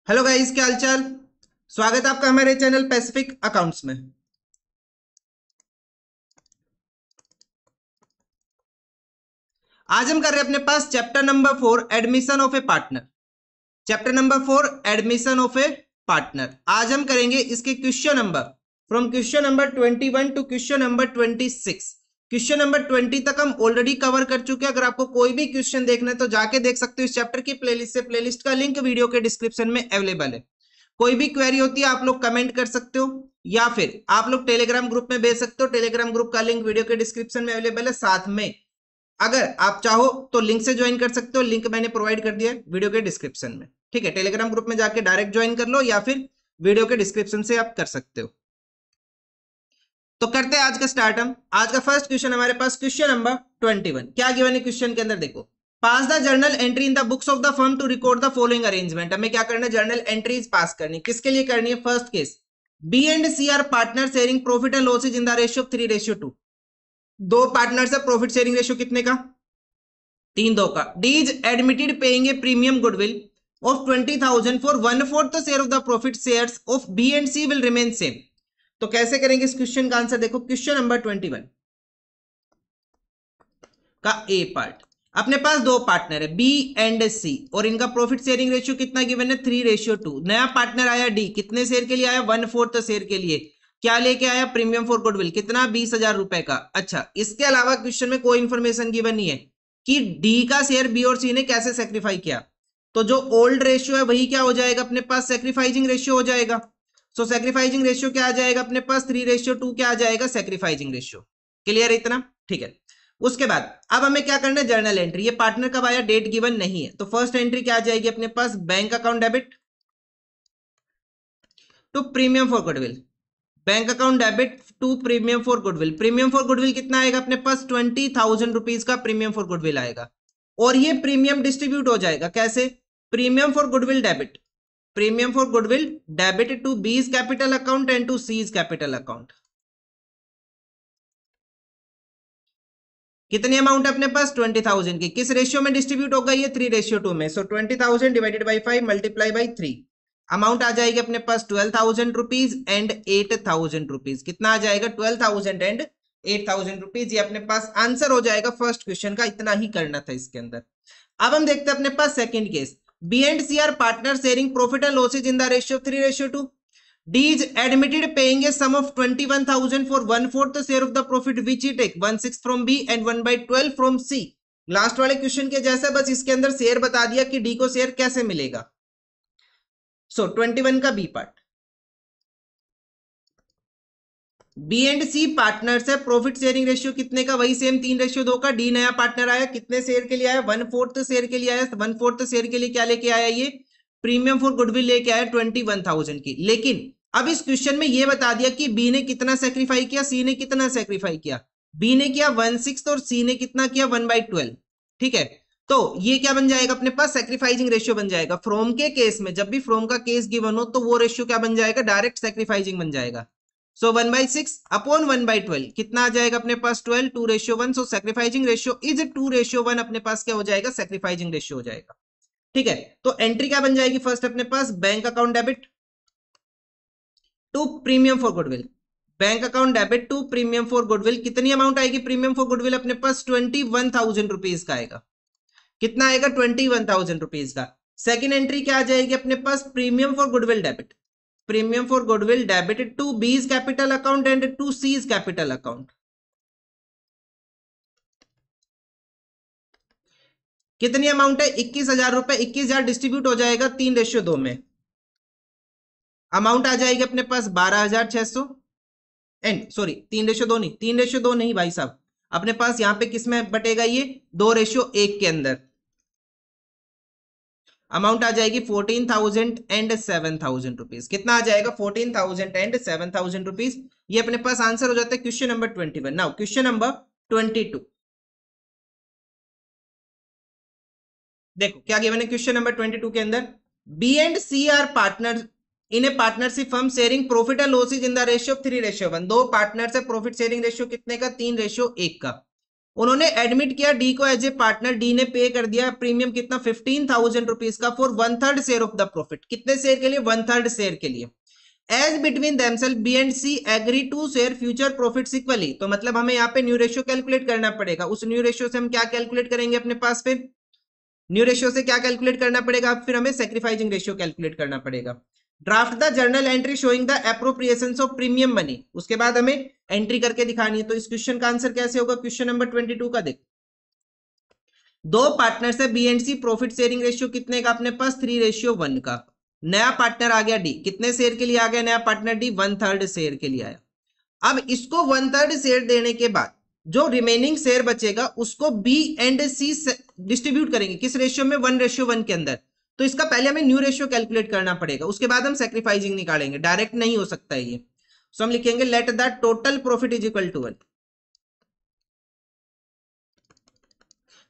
Hello guys, क्या हालचाल। स्वागत है आपका हमारे चैनल पैसिफिक अकाउंट्स में। आज हम कर रहे हैं अपने पास chapter number 4 admission of a partner. Chapter number 4 admission of a partner. आज हम करेंगे इसके question number from question number 21 to question number 26। Question number 20 तक हम ऑलरेडी कवर कर चुके हैं। अगर आपको कोई भी क्वेश्चन देखना है तो जाके देख सकते हो इस चैप्टर की प्लेलिस्ट से। प्लेलिस्ट का लिंक वीडियो के डिस्क्रिप्शन में अवेलेबल है। कोई भी क्वेरी होती है आप लोग कमेंट कर सकते हो या फिर आप लोग टेलीग्राम ग्रुप में भेज सकते हो। टेलीग्राम ग्रुप का लिंक वीडियो के डिस्क्रिप्शन में अवेलेबल है। साथ में अगर आप चाहो तो लिंक से ज्वाइन कर सकते हो। लिंक मैंने प्रोवाइड कर दिया है वीडियो के डिस्क्रिप्शन में। ठीक है, टेलीग्राम ग्रुप में जाके डायरेक्ट ज्वाइन कर लो या फिर वीडियो के डिस्क्रिप्शन से आप कर सकते हो। तो करते हैं आज का स्टार्ट। हम आज का फर्स्ट क्वेश्चन हमारे पास क्वेश्चन नंबर 21। क्या गिवन है क्वेश्चन के अंदर, देखो। Pass the journal entry in the books of the firm to record the following arrangement. हमें क्या करना है, जर्नल एंट्रीज पास करनी। किसके लिए करनी है? First case, B and C are partner sharing profit and losses in the ratio of 3:2। दो पार्टनर्स है, प्रॉफिट शेयरिंग रेशियो कितने का? 3:2 का। D is admitted paying a premium goodwill of 20,000 for 1/4 share of the profit shares of B and C will remain same. तो कैसे करेंगे इस question का आंसर, देखो। क्वेश्चन नंबर 21 का ए पार्ट। अपने पास दो पार्टनर है बी एंड सी और इनका प्रॉफिट शेयरिंग रेशियो कितना गिवन है? 3:2। नया पार्टनर आया डी, कितने शेयर के लिए आया? 1/4 शेयर के लिए। क्या लेके आया? प्रीमियम फॉर गुडविल, कितना? 20,000 रुपए का। अच्छा, इसके अलावा क्वेश्चन में कोई इंफॉर्मेशन गिवन नहीं है कि डी का शेयर बी और सी ने कैसे सेक्रीफाई किया। तो जो ओल्ड रेशियो है वही क्या हो जाएगा अपने पास? सेक्रीफाइजिंग रेशियो हो जाएगा। सो सेक्रीफाइजिंग रेशियो क्या आ जाएगा अपने पास? 3:2 क्या आ जाएगा? Sacrificing ratio. क्लियर है इतना? ठीक है। उसके बाद अब हमें क्या करना है, जर्नल एंट्री। ये पार्टनर कब आया? डेट गिवन नहीं है। तो फर्स्ट एंट्री क्या आ जाएगी अपने पास? Bank account debit to premium for goodwill. Bank account debit to premium for goodwill. Premium for goodwill कितना आएगा अपने पास? 20,000 रुपीज का प्रीमियम फॉर गुडविल आएगा। और ये प्रीमियम डिस्ट्रीब्यूट हो जाएगा कैसे? Premium for goodwill debit, premium for goodwill debit to B's capital account and to C's capital account. कितनी अमाउंट है अपने पास? 20,000 की। किस रेशियो में डिस्ट्रीब्यूट होगा ये? 3:2 में। So 20,000 divided by 5 multiply by 3। Amount आ जाएगी अपने पास 12,000 रुपीज एंड 8,000 रुपीज। कितना आ जाएगा? 12,000 एंड 8,000 रुपीज। ये अपने पास आंसर हो जाएगा फर्स्ट क्वेश्चन का। इतना ही करना था इसके अंदर। अब हम देखते हैं अपने पास second case, B and C are partner sharing profit and losses in the ratio of 3:2। D is admitted paying a sum of 21,000 for 1/4 share of the profit which he take 1/6 from B and 1/12 from C। Last वाले question के जैसा, बस इसके अंदर share बता दिया कि D को शेयर कैसे मिलेगा। सो 21 का B part, B and C partners है, प्रॉफिट शेयरिंग रेशियो कितने का? वही सेम 3:2 का। डी नया पार्टनर आया, कितने शेयर के लिए आया? 1/4 शेयर के लिए आया। 1/4 शेयर के लिए क्या लेके आया? ये प्रीमियम फॉर गुडविल लेके आया 21,000 की। लेकिन अब इस क्वेश्चन में ये बता दिया कि बी ने कितना सेक्रीफाई किया, सी ने कितना सेक्रीफाई किया। बी ने किया 1/6 और सी ने कितना किया? 1/12। ठीक है, तो ये क्या बन जाएगा अपने पास? सेक्रीफाइजिंग रेशियो बन जाएगा। फ्रॉम के केस में जब भी फ्रॉम का केस गिवन हो तो वो रेशियो क्या बन जाएगा? डायरेक्ट सेक्रीफाइजिंग बन जाएगा। सो 1/6 अपॉन 1/12 कितना आ जाएगा अपने पास? 12, 2:1। सो सेक्रीफाइजिंग रेशियो इज 2:1। अपने पास क्या हो जाएगा? सेक्रीफाइजिंग रेशियो हो जाएगा। ठीक है, तो एंट्री क्या बन जाएगी फर्स्ट अपने पास? Bank account debit to premium for goodwill. Bank account debit to premium for goodwill. कितनी अमाउंट आएगी प्रीमियम फॉर गुडविल अपने पास? 21,000 रुपीज का आएगा। कितना आएगा? 21,000 रुपीज का। सेकेंड एंट्री क्या आ जाएगी अपने पास? Premium for goodwill debit, premium for goodwill debit to B's capital account and to C's capital account. कितनी अमाउंट है? 21,000 रुपए। 21,000 डिस्ट्रीब्यूट हो जाएगा 3:2 में। अमाउंट आ जाएगी अपने पास 12,600 एंड सॉरी 3:2 नहीं, 3:2 नहीं भाई साहब, अपने पास यहाँ पे किस में बटेगा? ये 2:1 के अंदर। अमाउंट आ जाएगी 14,000 एंड 7,000 रुपीज। कितना आ जाएगा? 14,000 एंड 7,000 रुपीज। ये अपने पास आंसर हो जाता है question number 21। Now question number 22। देखो क्या गिवन है क्वेश्चन नंबर 22 के अंदर, B and C are partner in a partnership firm sharing profit and losses in the ratio of 3:1। दो पार्टनर्स है, प्रॉफिट शेयरिंग रेशियो कितने का? 3:1 का। उन्होंने एडमिट किया डी को एज ए पार्टनर, डी ने पे कर दिया प्रीमियम कितना 15,000 रुपीज का for 1/3 share of the profit. कितने शेयर के लिए? 1/3 शेयर के लिए। As between themselves B and C agree to share future profits equally. तो मतलब हमें यहाँ पे न्यू रेशियो कैलकुलेट करना पड़ेगा। उस न्यू रेशियो से हम क्या कैलकुलेट करेंगे अपने पास? फिर न्यू रेशियो से क्या कैलकुलेट करना पड़ेगा? फिर हमें सैक्रिफाइसिंग रेशियो कैलकुलेट करना पड़ेगा। Draft the journal entry showing the appropriations of premium money. उसके बाद हमें एंट्री करके दिखानी है। तो इस क्वेश्चन का आंसर कैसे होगा? क्वेश्चन नंबर 22 का देख, दो पार्टनर्स है B and C, profit sharing ratio कितने का अपने पास? 3:1 का। नया पार्टनर आ गया डी, कितने शेयर के लिए आ गया नया पार्टनर? डी 1/3 शेयर के लिए आया। अब इसको 1/3 शेयर देने के बाद जो रिमेनिंग शेयर बचेगा उसको बी एंड सी डिस्ट्रीब्यूट करेंगे। किस रेशियो में? 1:1 के अंदर। तो इसका पहले हमें न्यू रेशियो कैलकुलेट करना पड़ेगा, उसके बाद हम सैक्रिफाइसिंग निकालेंगे। डायरेक्ट नहीं हो सकता है ये। सो हम लिखेंगे let the total profit is equal to 1।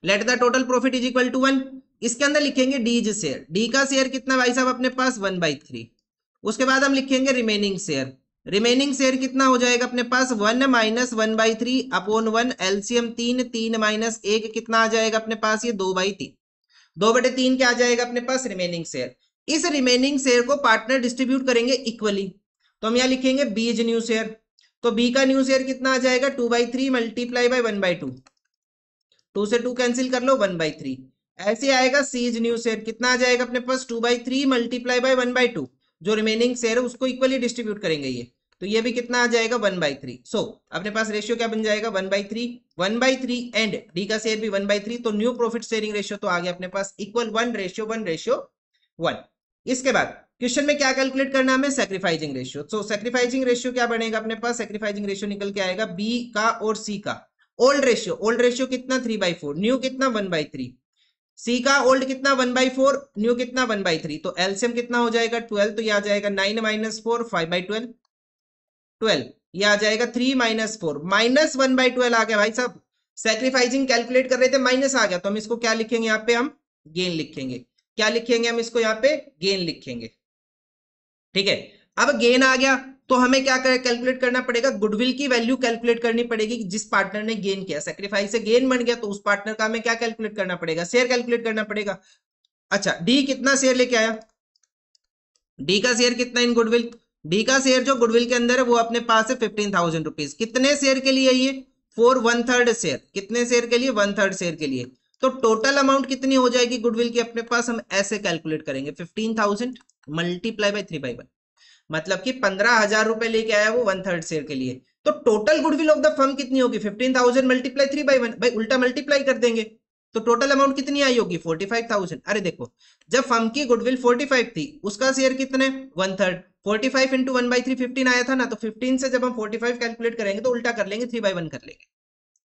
Let the total profit is equal to 1। इसके अंदर लिखेंगे डी इज शेयर। डी का शेयर कितना भाई साहब अपने पास? 1/3। उसके बाद हम लिखेंगे रिमेनिंग शेयर। रिमेनिंग शेयर कितना हो जाएगा अपने पास? 1 - 1/3 अपॉन 1, एलसीएम 3, 3 - 1 कितना आ जाएगा अपने पास? ये 2/3। 2/3 क्या आ जाएगा अपने पास? Remaining share. इस रिमेनिंग शेयर को पार्टनर डिस्ट्रीब्यूट करेंगे इक्वली। तो हम यहाँ लिखेंगे बी इज न्यू शेयर। तो बी का न्यू शेयर कितना आ जाएगा? 2/3 मल्टीप्लाई बाय 1/2। 2 से 2 कैंसिल कर लो, 1/3। ऐसे आएगा सी इज न्यू शेयर। कितना आ जाएगा अपने पास? 2/3 मल्टीप्लाई बाय 1/2। जो रिमेनिंग शेयर है उसको इक्वली डिस्ट्रीब्यूट करेंगे ये। तो ये भी कितना आ जाएगा? 1/3। सो अपने पास रेशियो क्या बन जाएगा? 1/3 एंड डी का शेयर भी 1/3। तो न्यू प्रॉफिट शेयरिंग रेशियो तो आ गया अपने पास इक्वल 1:1:1। इसके बाद क्वेश्चन में क्या कैलकुलेट करना है हमें? Sacrificing ratio. So sacrificing ratio क्या बनेगा अपने पास? सैक्रिफाइसिंग रेशियो निकल के आएगा बी का और सी का ओल्ड रेशियो। ओल्ड रेशियो कितना? 3/4। न्यू कितना? 1/3। सी का ओल्ड कितना? 1/4। न्यू कितना? 1/3। तो एलसीएम कितना हो जाएगा? 12। तो ये आ जाएगा 9 - 4 5/12। 12 ये आ जाएगा 3 - 4 -1/12 आ गया भाई साहब। सैक्रिफाइसिंग कैलकुलेट कर रहे थे, माइनस आ गया। तो हम इसको क्या लिखेंगे यहाँ पे? हम गेन लिखेंगे। क्या लिखेंगे हम इसको? यहाँ पे गेन लिखेंगे। ठीक है, अब गेन आ गया तो हमें क्या कैलकुलेट करना पड़ेगा? गुडविल की वैल्यू कैलकुलेट करनी पड़ेगी। जिस पार्टनर ने गेन किया, सैक्रिफाइस से गेन बन गया, तो उस पार्टनर का हमें क्या कैलकुलेट करना पड़ेगा? शेयर कैलकुलेट करना पड़ेगा। अच्छा, डी कितना शेयर लेके आया? डी का शेयर कितना इन गुडविल? डी का शेयर जो गुडविल के अंदर है वो अपने पास है 15,000 रुपीज। कितने शेयर के लिए? ये फॉर 1/3 शेयर। कितने शेयर के लिए? 1/3 शेयर के लिए। तो टोटल अमाउंट कितनी हो जाएगी गुडविल की अपने पास? हम ऐसे कैलकुलेट करेंगे 15,000 मल्टीप्लाई बाय 3/1। मतलब कि 15,000 रुपए लेके आया वो 1/3 शेयर के लिए। तो total goodwill of the firm कितनी होगी? 15,000 मल्टीप्लाई 3/1। भाई उल्टा मल्टीप्लाई कर देंगे तो टोटल अमाउंट कितनी आई होगी? 45,000। अरे देखो, जब फर्म की गुडविल 45 थी, उसका शेयर कितने? 1/3। 45 इंटू 1/3 15 आया था ना। तो 15 से जब हम 45 कैलकुलेट करेंगे तो उल्टा कर लेंगे, 3/1 कर लेंगे।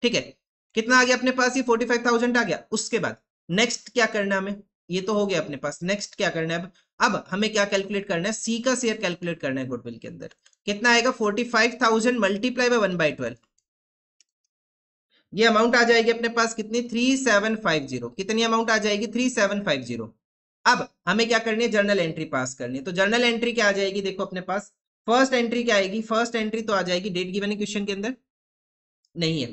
ठीक है, कितना आ गया अपने पास? ये 45,000 आ गया। उसके बाद नेक्स्ट क्या करना है हमें? ये तो हो गया अपने पास। नेक्स्ट क्या करना है? अब हमें क्या कैलकुलेट करना है? सी का शेयर कैलकुलेट करना है गुडविल के अंदर। कितना आएगा? 45,000 मल्टीप्लाई बाय 1/12। ये अमाउंट आ जाएगी अपने पास कितनी? 3750। कितनी अमाउंट आ जाएगी? 3750। अब हमें क्या करनी है? जर्नल एंट्री पास करनी है। तो जर्नल एंट्री क्या आ जाएगी? देखो अपने पास फर्स्ट एंट्री क्या आएगी? फर्स्ट एंट्री तो आ जाएगी, डेट गिवन है क्वेश्चन के अंदर नहीं है,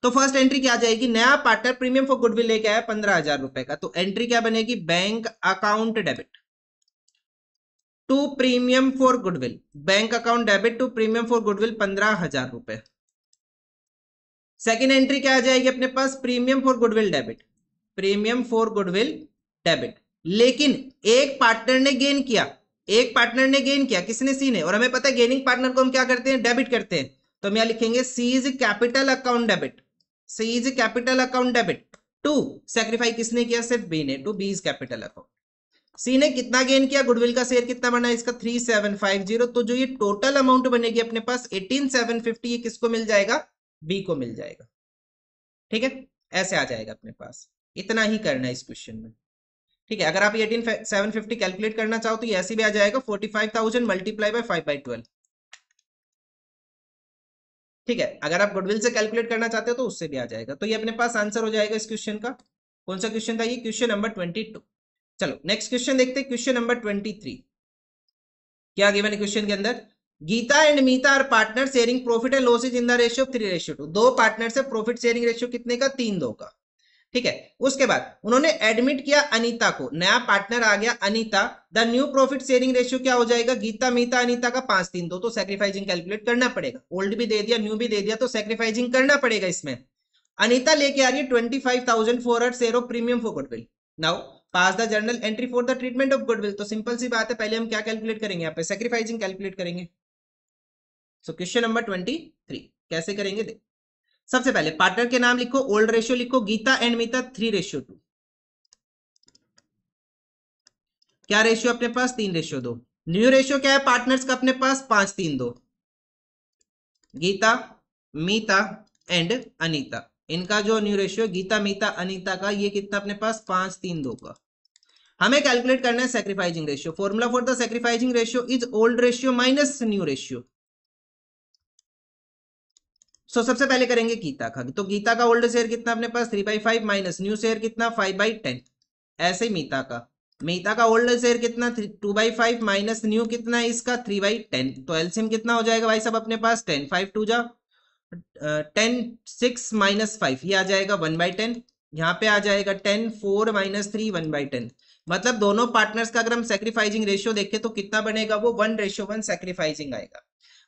तो फर्स्ट एंट्री क्या आ जाएगी? नया पार्टनर प्रीमियम फॉर गुडविल लेके आया 15,000 रुपए का। तो एंट्री क्या बनेगी? Bank account debit to premium for goodwill. Bank account debit to premium for goodwill 15,000 रुपए। सेकेंड एंट्री क्या आ जाएगी अपने पास? Premium for goodwill debit. Premium for goodwill debit. लेकिन एक पार्टनर ने गेन किया। एक पार्टनर ने गेन किया, किसने? सी ने। और हमें पता है गेनिंग पार्टनर को हम क्या करते हैं? डेबिट करते हैं। तो हम यहां लिखेंगे C's capital account debit. C's capital account debit to sacrifice किसने किया? सिर्फ बी ने। To B's capital account. सी ने कितना गेन किया? गुडविल का शेयर कितना बना इसका? 3750। तो जो ये टोटल अमाउंट बनेगी अपने पास 18,750, ये किसको मिल जाएगा? बी को मिल जाएगा। ठीक है, ऐसे आ जाएगा अपने पास। इतना ही करना है इस क्वेश्चन में। ठीक है, अगर आप 18,750 कैलकुलेट करना चाहो तो ये ऐसे भी आ जाएगा 45,000 मल्टीप्लाई बाय 5/12। ठीक है, अगर आप गुडविल से कैलकुलेट करना चाहते हो तो उससे भी आ जाएगा। तो ये अपने पास आंसर हो जाएगा इस क्वेश्चन का। कौन सा क्वेश्चन था ये? Question number 22। चलो नेक्स्ट क्वेश्चन देखते हैं, क्वेश्चन नंबर 23। क्या गिवन है क्वेश्चन के अंदर? Geeta and Meeta are partner sharing profit and losses in the ratio 3:2। दो पार्टनर से प्रॉफिट शेयरिंग रेशियो कितने का, 3:2 का। ठीक है, उसके बाद उन्होंने एडमिट किया अनीता को, नया पार्टनर आ गया Anita. The new profit sharing ratio क्या हो जाएगा, गीता मीता अनीता का 5:3:2। तो सैक्रिफाइसिंग कैलकुलेट करना पड़ेगा, ओल्ड भी दे दिया न्यू भी दे दिया, तो सैक्रिफाइसिंग करना पड़ेगा इसमें। अनीता लेके आ रही है 25,000 for her share of premium for goodwill. Now pass the journal entry for the treatment of goodwill. तो सिंपल सी बात है, पहले हम क्या कैलकुलेट करेंगे, यहाँ पे सैक्रिफाइसिंग कैलकुलेट करेंगे। सो क्वेश्चन नंबर 23 कैसे करेंगे, देख सबसे पहले पार्टनर के नाम लिखो, ओल्ड रेशियो लिखो, गीता एंड मीता 3:2। क्या रेशियो अपने पास, 3:2। न्यू रेशियो क्या है पार्टनर्स का अपने पास, 5:3:2। गीता मीता एंड अनीता, इनका जो न्यू रेशियो गीता मीता अनीता का, ये कितना अपने पास, 5:3:2 का। हमें कैलकुलेट करना है sacrificing ratio. Formula for the sacrificing ratio is old ratio minus new ratio. So सबसे पहले करेंगे गीता का, तो गीता का ओल्ड शेयर कितना अपने पास, 3/5 माइनस न्यू शेयर कितना, 5/10। ऐसे ही मीता का ओल्ड शेयर कितना, 2/5 माइनस न्यू कितना है इसका, 3/10। तो एलसीएम कितना हो जाएगा भाई साहब अपने पास, 10, 5 2 जा 10, 6 माइनस 5 ये आ जाएगा 1/10। यहाँ पे आ जाएगा 10, 4 माइनस 3 1/10। मतलब दोनों पार्टनर्स का अगर हम सैक्रिफाइसिंग रेशियो देखें तो कितना बनेगा, वो 1:1 सैक्रिफाइसिंग आएगा।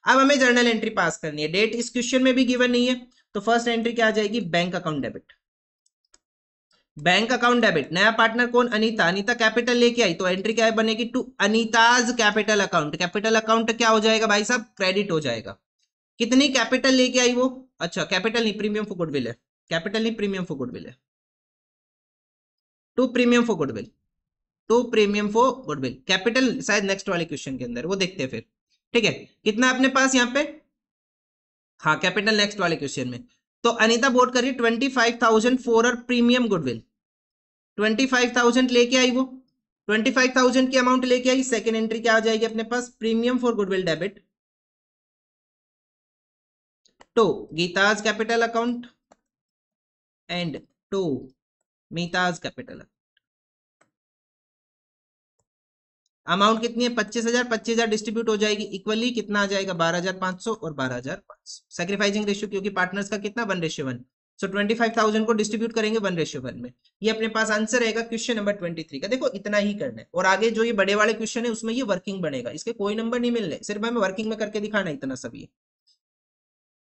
अब हमें जर्नल एंट्री पास करनी है, डेट इस क्वेश्चन में भी गिवन नहीं है, तो फर्स्ट एंट्री क्या आ जाएगी, bank account debit. Bank account debit, नया पार्टनर कौन, अनीता। अनीता कैपिटल लेके आई, तो एंट्री क्या बनेगी, to Anita's capital account. Capital account क्या हो जाएगा भाई साहब, क्रेडिट हो जाएगा। कितनी कैपिटल लेके आई वो, अच्छा कैपिटल नहीं, प्रीमियम फॉर गुडविल है, कैपिटल नहीं प्रीमियम फॉर गुडविल है, to premium for goodwill, to premium for goodwill. Capital शायद नेक्स्ट वाले क्वेश्चन के अंदर, वो देखते हैं फिर। ठीक है, कितना अपने पास यहाँ पे, हाँ कैपिटल नेक्स्ट वाले क्वेश्चन में। तो अनीता बोट कर रही 25,000 फॉर हर प्रीमियम गुडविल। 25,000 लेके आई वो, 25,000 की अमाउंट लेके आई। सेकेंड एंट्री क्या आ जाएगी अपने पास, premium for goodwill debit to Geeta's capital account and to Meeta's capital. Amount कितनी है, 25,000, 25,000 डिस्ट्रीब्यूट हो जाएगी इक्वली, कितना आ जाएगा, 12,500 और 12,500। सैक्रिफाइसिंग रेशियो क्योंकि पार्टनर्स का कितना, 1:1। सो 25,000 को डिस्ट्रीब्यूट करेंगे 1:1 में। ये अपने पास आंसर रहेगा क्वेश्चन नंबर 23 का। देखो इतना ही करना है, और आगे जो ये बड़े वाले क्वेश्चन है उसमें ये वर्किंग बनेगा, इसके कोई नंबर नहीं मिल रहे, सिर्फ हमें वर्किंग में करके दिखाना इतना सब ये।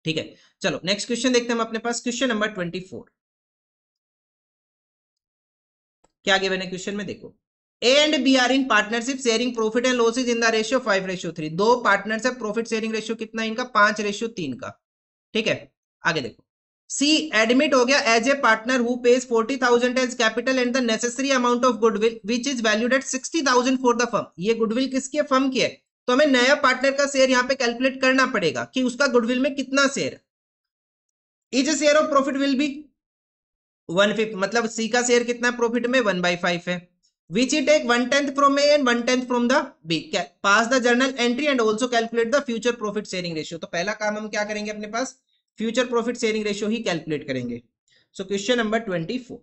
ठीक है, चलो नेक्स्ट क्वेश्चन देखते हैं हम अपने पास, क्वेश्चन नंबर 24। क्या गिवन है क्वेश्चन में, देखो A and B are in partnership sharing profit and losses in the ratio 5:3। दो पार्टनर्स है, प्रॉफिट शेयरिंग रेशियो कितना है इनका, 5:3 का। ठीक है, आगे देखो, सी एडमिट हो गया as a partner who pays 40,000 as capital and the necessary amount of goodwill which is valued at 60,000 for the firm. ये गुडविल किसकी है, फर्म की है। तो हमें नया पार्टनर का शेयर यहाँ पे कैलकुलेट करना पड़ेगा कि उसका गुडविल में कितना share, is share of profit will be 1/5, मतलब सी का शेयर कितना प्रॉफिट में, 1/5 है। Which he take 1/10 from A and 1/10 from the B. Pass the journal entry and also calculate the future profit sharing ratio. तो पहला काम हम क्या करेंगे अपने पास, फ्यूचर प्रॉफिट शेयरिंग रेशियो ही कैलकुलेट करेंगे। सो क्वेश्चन नंबर 24,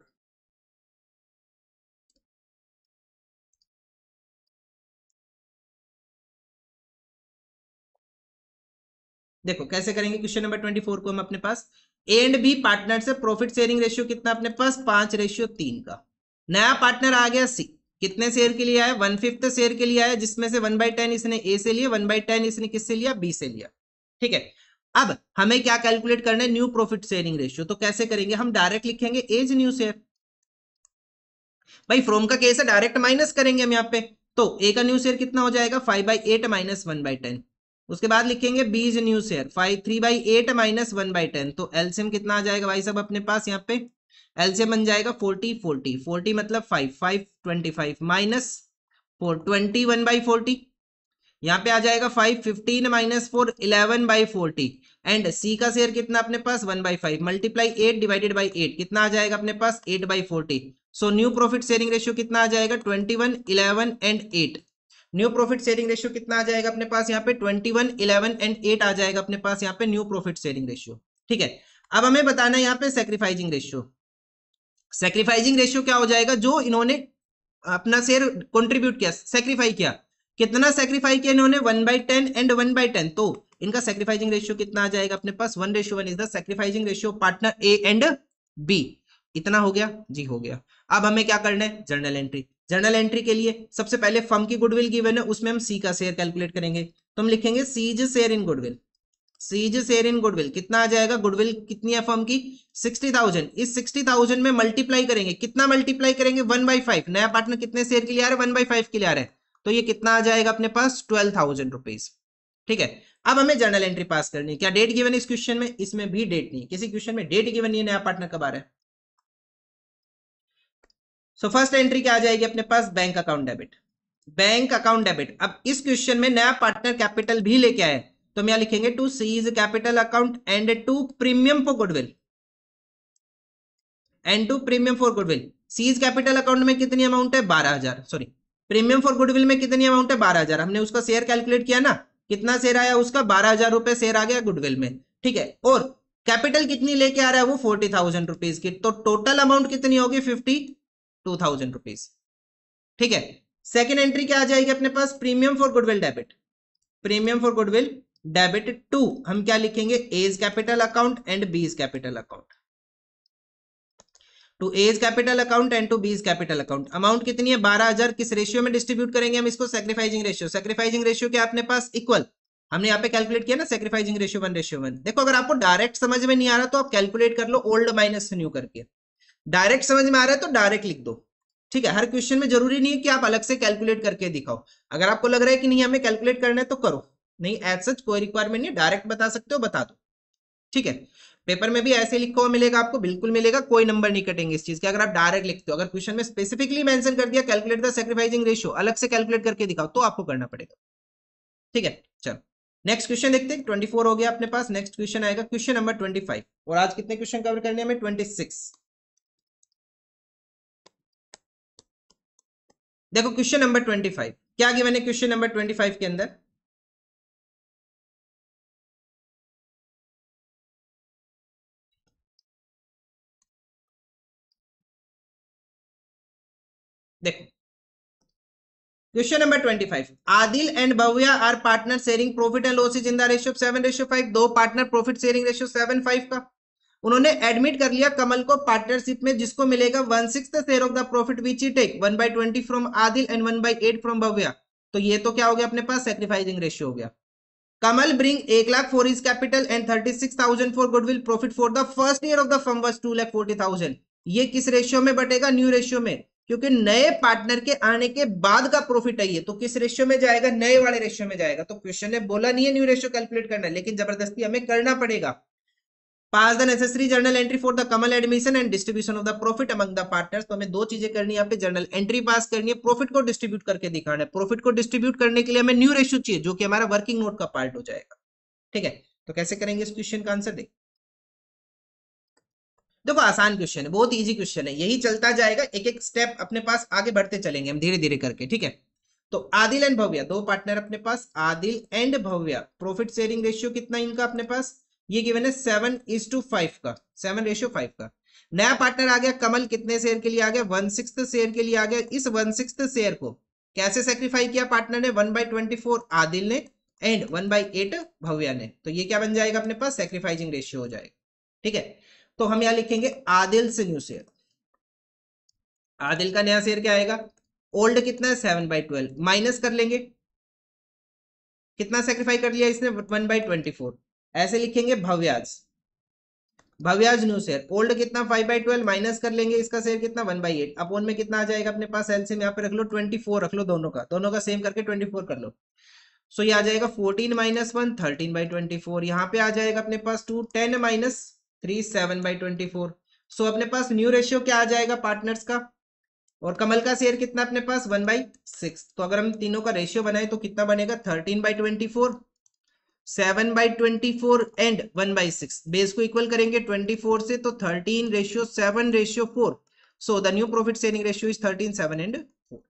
देखो कैसे करेंगे क्वेश्चन नंबर 24 को हम अपने पास। ए एंड बी पार्टनर से प्रॉफिट शेयरिंग रेशियो कितना अपने पास, 5:3 का। नया पार्टनर आ गया सी, कितने शेयर के लिए आया, 1/5 शेयर के लिए आया, जिसमें से 1/10 इसने ए से लिया, 1/10 इसने किससे लिया, बी से लिया। ठीक है, अब हमें क्या कैलकुलेट करना है, न्यू प्रॉफिट शेयरिंग रेशियो। तो कैसे करेंगे, हम डायरेक्ट लिखेंगे एज न्यू शेयर। भाई फ्रॉम का केस है, डायरेक्ट माइनस करेंगे हम यहाँ पे। तो ए का न्यू शेयर कितना हो जाएगा, 5/8 माइनस 1/10। उसके बाद लिखेंगे B is new share 3/8 minus 1/10। तो एलसीएम कितना आ जाएगा भाई साहब अपने पास, यहाँ पे एलसीएम बन जाएगा 40 40 40 मतलब 5 5 25 माइनस 4 21/40। यहाँ पे आ जाएगा 5 15 माइनस 4 11/40। एंड सी का शेयर कितना अपने पास, 1/5 मल्टीप्लाई 8 डिवाइडेड बाई 8 कितना आ जाएगा अपने पास, 8/40। So new profit sharing ratio कितना आ जाएगा, 21 11 and 8। New profit sharing ratio कितना आ जाएगा अपने पास यहाँ पे, 21 11 एंड 8 आ जाएगा अपने पास यहाँ पे न्यू प्रॉफिट शेयरिंग रेशियो। ठीक है, अब हमें बताना है यहाँ पे सैक्रिफाइसिंग रेशियो। सैक्रिफाइसिंग रेशियो क्या हो जाएगा, जो इन्होंने अपना शेयर कंट्रीब्यूट किया, सैक्रिफाई किया, कितना सेक्रीफाई किया इन्होंने 1/10 एंड 1/10, तो इनका सेक्रीफाइजिंग रेशियो कितना आ जाएगा अपने पास 1:1 is the sacrificing ratio partner A and B. इतना हो गया जी, हो गया। अब हमें क्या करना है, जर्नल एंट्री। जर्नल एंट्री के लिए सबसे पहले फर्म की गुडविल गिवन है, उसमें हम सी का शेयर कैलकुलेट करेंगे। तो हम लिखेंगे C's share in goodwill. C's share in goodwill कितना आ जाएगा, गुडविल कितनी है फर्म की 60,000। इस 60,000 में मल्टीप्लाई करेंगे, कितना मल्टीप्लाई करेंगे 1/5। नया पार्टनर कितने शेयर के लिए आ रहा है 1/5 के लिए आ रहा है, तो ये कितना आ जाएगा अपने पास 12,000 रुपीज। ठीक है, अब हमें जर्नल एंट्री पास करनी है। क्या डेट गिवन है इस क्वेश्चन में, इसमें भी डेट नहीं, किसी क्वेश्चन में डेट गिवन नहीं है, नया पार्टनर कब आ रहा है। सो फर्स्ट एंट्री क्या आ जाएगी अपने पास, bank account debit. Bank account debit. अब इस क्वेश्चन में नया पार्टनर कैपिटल भी लेके आए, तो हम यहां लिखेंगे to C's capital account and to premium for goodwill, and to premium for goodwill. C's capital account में कितनी अमाउंट है 12,000, सॉरी प्रीमियम फॉर गुडविल में कितनी अमाउंट है 12,000। हमने उसका शेयर कैलकुलेट किया ना, कितना शेयर आया उसका 12,000 रुपए शेयर आ गया गुडविल में। ठीक है, और कैपिटल कितनी लेके आ रहा है वो 40,000 रुपीज की, तो टोटल अमाउंट कितनी होगी 52,000 रुपीज। ठीक है, सेकेंड एंट्री क्या आ जाएगी अपने पास, premium for goodwill debit. Premium for goodwill debit to, हम क्या लिखेंगे A's capital account and B's capital account. To A's capital account and to B's capital account. Amount कितनी है 12,000, किस रेशियो में डिस्ट्रीब्यूट करेंगे हम इसको, सेक्रीफाइजिंग रेशियो। सेक्रीफाइजिंग रेशियो क्या अपने पास इक्वल, हमने यहाँ पे कैलकुलेट किया ना सेक्रीफाइजिंग रेशियो 1:1। देखो अगर आपको डायरेक्ट समझ में नहीं आ रहा तो आप कैलकुलेट कर लो ओल्ड माइनस न्यू करके, डायरेक्ट समझ में आ रहा है तो डायरेक्ट लिख दो। ठीक है, हर क्वेश्चन में जरूरी नहीं है कि आप अलग से कैलकुलेट करके दिखाओ। अगर आपको लग रहा है कि नहीं हमें कैलकुलेट करना है तो करो, नहीं एज सच कोई रिक्वायरमेंट नहीं, डायरेक्ट बता सकते हो बता दो। ठीक है, पेपर में भी ऐसे लिखा हुआ मिलेगा आपको, बिल्कुल मिलेगा, कोई नंबर नहीं कटेंगे इस चीज के अगर आप डायरेक्ट लिखते हो। अगर क्वेश्चन में स्पेसिफिकली मेंशन कर दिया कैलकुलेट द सैक्रिफाइसिंग रेशियो, अलग से कैलकुलेट करके दिखाओ तो आपको करना पड़ेगा। ठीक है, चलो नेक्स्ट क्वेश्चन देखते हैं। 24 हो गया अपने पास, नेक्स्ट क्वेश्चन आएगा क्वेश्चन नंबर 25। और आज कितने क्वेश्चन कवर करने हमें 26। देखो क्वेश्चन नंबर 25 क्या गिवन है क्वेश्चन नंबर 25 के अंदर, देखो question number 25, Adil and Bhavya are partner sharing profit and losses in the ratio 7:5। दो पार्टनर प्रॉफिट शेयरिंग रेशियो 7:5 का। उन्होंने एडमिट कर लिया कमल को पार्टनरशिप में, जिसको मिलेगा 1/6 share of the profit which he take 1/20 from Adil and 1/8 from Bhavya. तो ये तो क्या हो गया अपने पास सैक्रिफाइसिंग रेशियो हो गया। Kamal bring 1 lakh for his capital and 36,000 for goodwill, profit for the first year of the firm was 2,40,000। ये किस रेशियो में बटेगा, न्यू रेशियो में, क्योंकि नए पार्टनर के आने के बाद का प्रॉफिट है ये, तो किस रेशियो में जाएगा, नए वाले रेशियो में जाएगा। तो क्वेश्चन ने बोला नहीं है न्यू रेशियो कैलकुलेट करना है, लेकिन जबरदस्ती हमें करना पड़ेगा। Pass the necessary journal entry for the Kamal admission and distribution of the profit among the partners. तो हमें दो चीजें करनी है यहाँ पे, जर्नल एंट्री पास करनी है, प्रॉफिट को डिस्ट्रीब्यूट करके दिखाना है। प्रॉफिट को डिस्ट्रीब्यूट करने के लिए हमें न्यू रेशियो चाहिए जो कि हमारा वर्किंग नोट का पार्ट हो जाएगा। ठीक है, तो कैसे करेंगे इस क्वेश्चन का आंसर देखो आसान क्वेश्चन है, बहुत इजी क्वेश्चन है, यही चलता जाएगा, एक एक स्टेप अपने पास आगे बढ़ते चलेंगे हम धीरे धीरे करके। ठीक है, तो आदिल एंड भव्या दो पार्टनर अपने पास, Adil and Bhavya, profit sharing ratio कितना इनका अपने पास, ये गिवन है 7:5 का, 7:5 का। नया पार्टनर आ गया कमल, कितने शेयर के लिए आ गया 1/6 शेयर के लिए आ गया। इस 1/6 शेयर को कैसे सेक्रीफाई किया पार्टनर ने, 1/24 आदिल ने एंड 1/8 भव्या ने। तो ये क्या बन जाएगा अपने पास सेक्रीफाइसिंग रेशियो हो जाएगा। ठीक है, तो हम यहां लिखेंगे आदिल से न्यू शेयर। आदिल का नया शेयर क्या आएगा, ओल्ड कितना है 7/12, माइनस कर लेंगे कितना सेक्रीफाई कर लिया इसने 1/24। ऐसे लिखेंगे भव्याज, भव्याज न्यू शेयर, ओल्ड कितना 5/12, माइनस कर लेंगे इसका शेयर कितना 1/8, अपोन में कितना आ जाएगा अपने पास, एलसीएम यहाँ पे रख लो 24 रख लो, दोनों का सेम करके 24 कर लो। सो ये आ जाएगा 14 - 1 13/24। यहाँ पे आ जाएगा अपने पास 2 10 - 3 7/24। सो अपने पास न्यू रेशियो क्या आ जाएगा पार्टनर्स का, और कमल का शेयर कितना अपने पास 1/6। तो अगर हम तीनों का रेशियो बनाए तो कितना बनेगा 13/24, 7/24 एंड 1/6। बेस को इक्वल करेंगे 24 से, तो 13:7:4। So the new profit sharing ratio is 13 7 and 4।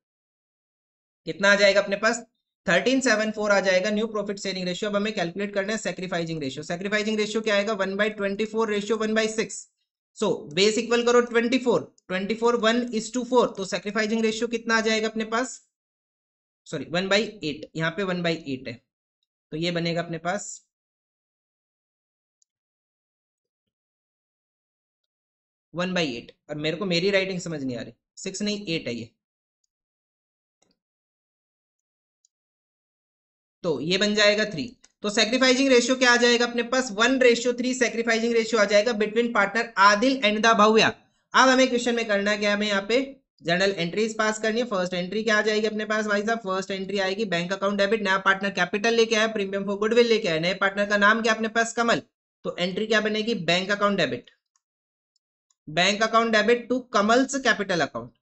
कितना आ जाएगा अपने पास 13.74 आ जाएगा न्यू प्रॉफिट शेयरिंग रेशियो। अब हमें कैलकुलेट करना है सैक्रिफाइसिंग रेशियो। सैक्रिफाइसिंग रेशियो क्या आएगा 1/24 रेशियो 1/6। सो बेस इक्वल करो 24 1 is to 4, तो सैक्रिफाइसिंग रेशियो कितना आ जाएगा अपने पास सॉरी 1/8, यहाँ पे 1/8 है, तो ये बनेगा अपने पास 1/8। और मेरे को मेरी राइटिंग समझ नहीं आ रही, 6 नहीं 8 है ये, तो ये बन जाएगा 3। तो सेक्रीफाइसिंग रेशियो क्या आ जाएगा अपने पास, 1:3 सेक्रीफाइसिंग रेशियो आ जाएगा between partner Adil and the Bhavya. अब हमें क्वेश्चन में करना क्या, हमें यहाँ पे जर्नल एंट्रीज पास करनी है। फर्स्ट एंट्री क्या आ जाएगी अपने पास भाई साहब, फर्स्ट एंट्री आएगी बैंक अकाउंट डेबिट, नया पार्टनर कैपिटल लेके आया, प्रीमियम फॉर गुडविल लेके आया, नए पार्टनर का नाम क्या अपने पास कमल, तो एंट्री क्या बनेगी, bank account debit, bank account debit to Kamal's capital account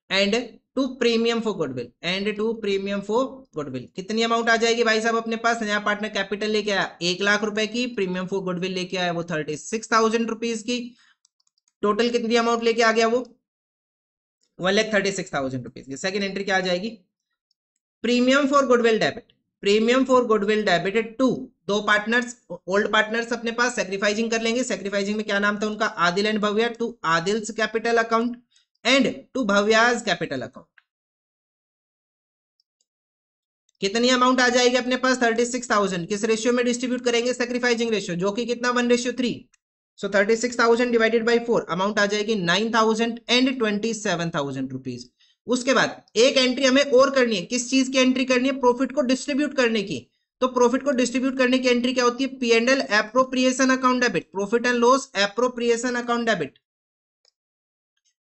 and to premium for goodwill, and to premium for goodwill. कितनी अमाउंट आ जाएगी भाई साहब अपने पास, नया पार्टनर कैपिटल लेके आया 1 लाख रुपए की, प्रीमियम फॉर गुडविल लेके आया वो 36,000 रुपीज की, टोटल कितनी अमाउंट लेके आ गया वो 1,36,000 रुपीज की। सेकंड एंट्री क्या आ जाएगी, premium for goodwill debit, premium for goodwill debited to दो पार्टनर्स, ओल्ड पार्टनर्स अपने पास सेक्रीफाइसिंग कर लेंगे। सेक्रीफाइसिंग में क्या नाम था उनका, Adil and Bhavya, to Adil's capital account and to Bhavya's capital account. कितनी अमाउंट आ जाएगी अपने पास 36,000, किस रेशियो में डिस्ट्रीब्यूट करेंगे, सेक्रीफाइसिंग रेशियो, जो कि कितना 1:3। सो 36,000 डिवाइडेड बाई 4, अमाउंट आ जाएगी 9,000 एंड 27,000 रुपीज। उसके बाद एक एंट्री हमें और करनी है, किस चीज की एंट्री करनी है, प्रॉफिट को डिस्ट्रीब्यूट करने की। तो प्रॉफिट को डिस्ट्रीब्यूट करने की एंट्री क्या होती है, P&L appropriation account debit, profit and loss appropriation account debit,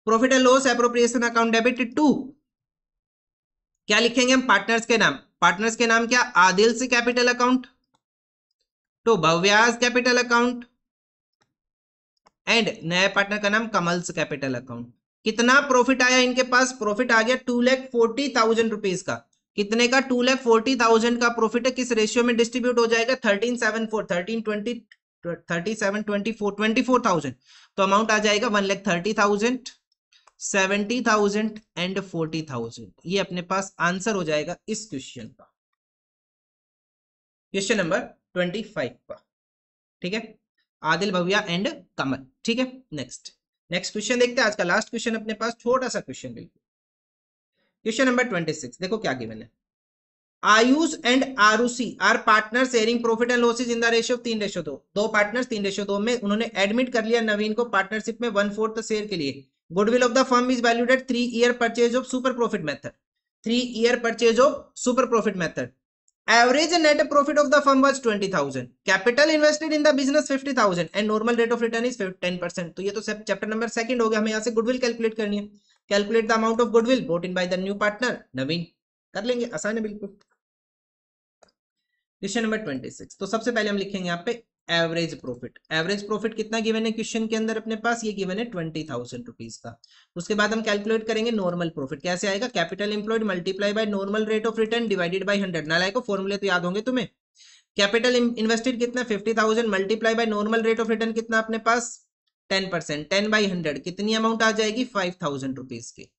profit and loss appropriation account debit to, क्या लिखेंगे हम, पार्टनर्स के नाम, पार्टनर्स के नाम क्या, आदिल से capital account to Bhavya's capital account and नए पार्टनर का नाम कमल्स कैपिटल अकाउंट। कितना प्रॉफिट आया इनके पास, प्रॉफिट आ गया 2,40,000 रुपीज का। कितने का, 2,40,000 का प्रॉफिट है, किस रेशियो में डिस्ट्रीब्यूट हो जाएगा, 13/7 13/20 37/24 24,000। तो अमाउंट आ जाएगा 1,30,000 70,000 एंड 40,000। ये अपने पास आंसर हो जाएगा इस क्वेश्चन का, क्वेश्चन नंबर 25 का। ठीक है, आदिल भव्या एंड कमल। ठीक है, नेक्स्ट क्वेश्चन देखते हैं, आज का लास्ट क्वेश्चन अपने पास, छोटा सा क्वेश्चन बिल्कुल। क्वेश्चन नंबर 26 देखो क्या गिवन है, Ayush and Aarushi are partner sharing profit and losses in the ratio 3:2। दो पार्टनर्स 3:2 में उन्होंने एडमिट कर लिया नवीन को पार्टनरशिप में 1/4 शेयर के लिए। Goodwill of the firm is valued eight 3 year purchase of super profit method, 3 year purchase of super profit method. Average net profit of the firm was 20,000. Capital invested in the business 50,000 and normal rate of return is 10%. तो ये तो सब chapter number 2 हो गया, हमें यहाँ से goodwill calculate करनी है। Calculate the amount of goodwill brought in by the new partner नवीन, कर लेंगे, आसान है बिल्कुल। क्वेश्चन नंबर 26, तो सबसे पहले हम लिखेंगे यहाँ पे एवरेज प्रॉफिट। एवरेज प्रॉफिट कितना गिवन है क्वेश्चन के अंदर अपने पास, ये गिवन है 20,000 रुपीज का। उसके बाद हम कैलकुलेट करेंगे नॉर्मल प्रॉफिट, कैसे आएगा, capital employed multiply by normal rate of return divided by 100। नालायक को फॉर्मूले तो याद होंगे तुम्हें। कैपिटल इन्वेस्टेड कितना 50,000 multiply by normal rate of return कितना अपने पास 10%, 10/100 कितनी अमाउंट आ जाएगी 5,000 रुपीज की।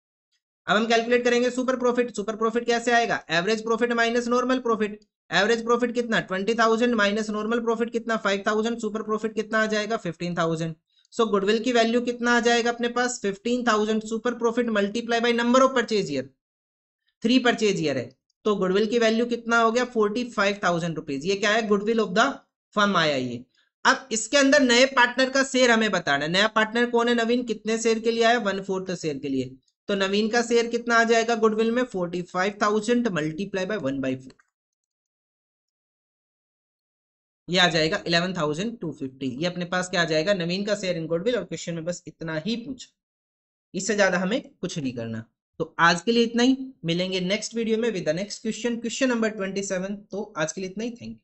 अब हम कैलकुलेट करेंगे सुपर प्रॉफिट। सुपर प्रॉफिट कैसे आएगा, average profit minus normal profit. Average profit कितना 20,000 माइनस नॉर्मल प्रॉफिट कितना 5,000, सुपर प्रॉफिट कितना आ जाएगा 15,000। सो गुडविल की वैल्यू कितना आ जाएगा अपने पास 15,000, super profit multiply by number of purchase year, 3 purchase year है, तो गुडविल की वैल्यू कितना हो गया 45,000 रुपीज। ये क्या है, गुडविल ऑफ द फर्म आया ये। अब इसके अंदर नए पार्टनर का शेयर हमें बताना है। नया पार्टनर कौन है, नवीन, कितने शेयर के लिए आया 1/4 शेयर के लिए। तो नवीन का शेयर कितना आ जाएगा गुडविल में 45,000 मल्टीप्लाई बाय 1/4, ये आ जाएगा 11,250। ये अपने पास क्या आ जाएगा, नवीन का शेयर इन गुडविल। और क्वेश्चन में बस इतना ही पूछा, इससे ज्यादा हमें कुछ नहीं करना। तो आज के लिए इतना ही, मिलेंगे नेक्स्ट वीडियो में with the next question, question number 27। तो आज के लिए इतना ही, थैंक यू।